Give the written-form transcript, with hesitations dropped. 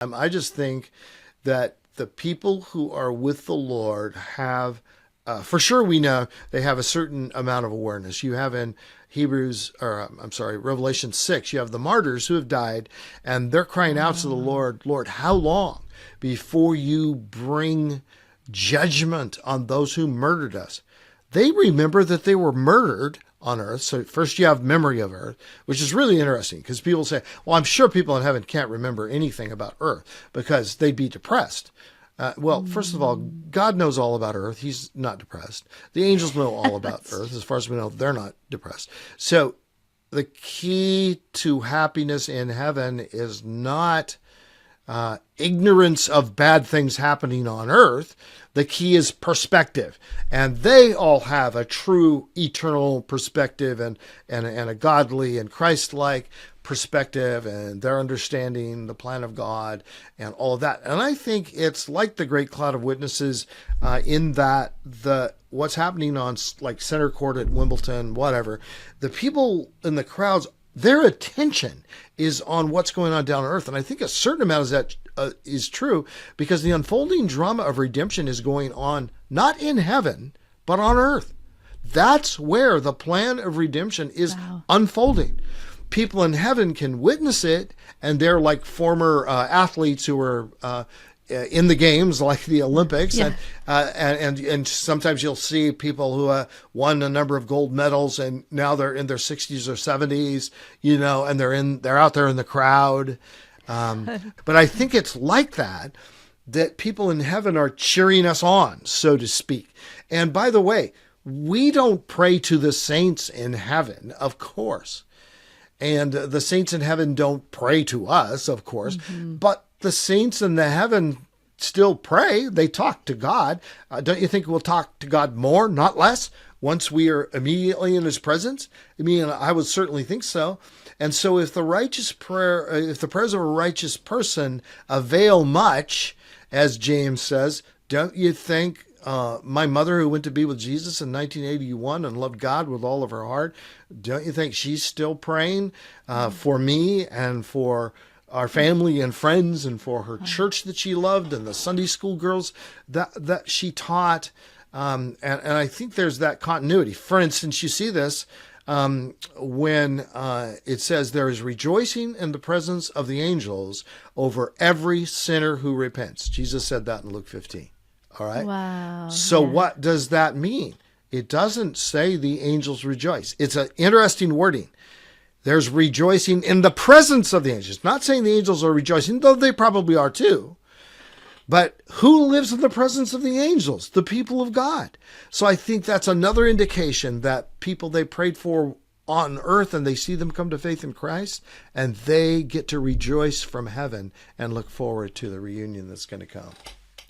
I just think that the people who are with the Lord have, for sure, we know they have a certain amount of awareness. You have in Revelation 6, you have the martyrs who have died, and they're crying out to the Lord, Lord, how long before you bring judgment on those who murdered us? They remember that they were murdered on earth. So first you have memory of earth, which is really interesting because people say, well, I'm sure people in heaven can't remember anything about earth because they'd be depressed. Well, first of all, God knows all about earth. He's not depressed. The angels know all about earth. As far as we know, they're not depressed. So the key to happiness in heaven is not ignorance of bad things happening on earth. The key is perspective. And they all have a true eternal perspective and a godly and Christ-like perspective, and they're understanding the plan of God and all of that. And I think it's like the great cloud of witnesses in that what's happening on like center court at Wimbledon, whatever, the people in the crowds, their attention is on what's going on down on earth. And I think a certain amount of that is true because the unfolding drama of redemption is going on not in heaven, but on earth. That's where the plan of redemption is unfolding. People in heaven can witness it, and they're like former athletes who are in the games, like the Olympics, and sometimes you'll see people who won a number of gold medals, and now they're in their 60s or 70s, and they're out there in the crowd. But I think it's like that people in heaven are cheering us on, so to speak. And by the way, we don't pray to the saints in heaven, of course. And the saints in heaven don't pray to us, of course, but the saints in the heaven still pray. They talk to God. Don't you think we'll talk to God more, not less, once we are immediately in his presence? I mean, I would certainly think so. And so if the prayers of a righteous person avail much, as James says, don't you think my mother who went to be with Jesus in 1981 and loved God with all of her heart, don't you think she's still praying for me and for our family and friends and for her church that she loved and the Sunday school girls that she taught? And I think there's that continuity. For instance, you see this when it says there is rejoicing in the presence of the angels over every sinner who repents. Jesus said that in Luke 15. All right. Wow. So what does that mean? It doesn't say the angels rejoice. It's an interesting wording. There's rejoicing in the presence of the angels. Not saying the angels are rejoicing, though they probably are too. But who lives in the presence of the angels? The people of God. So I think that's another indication that people they prayed for on earth and they see them come to faith in Christ and they get to rejoice from heaven and look forward to the reunion that's going to come.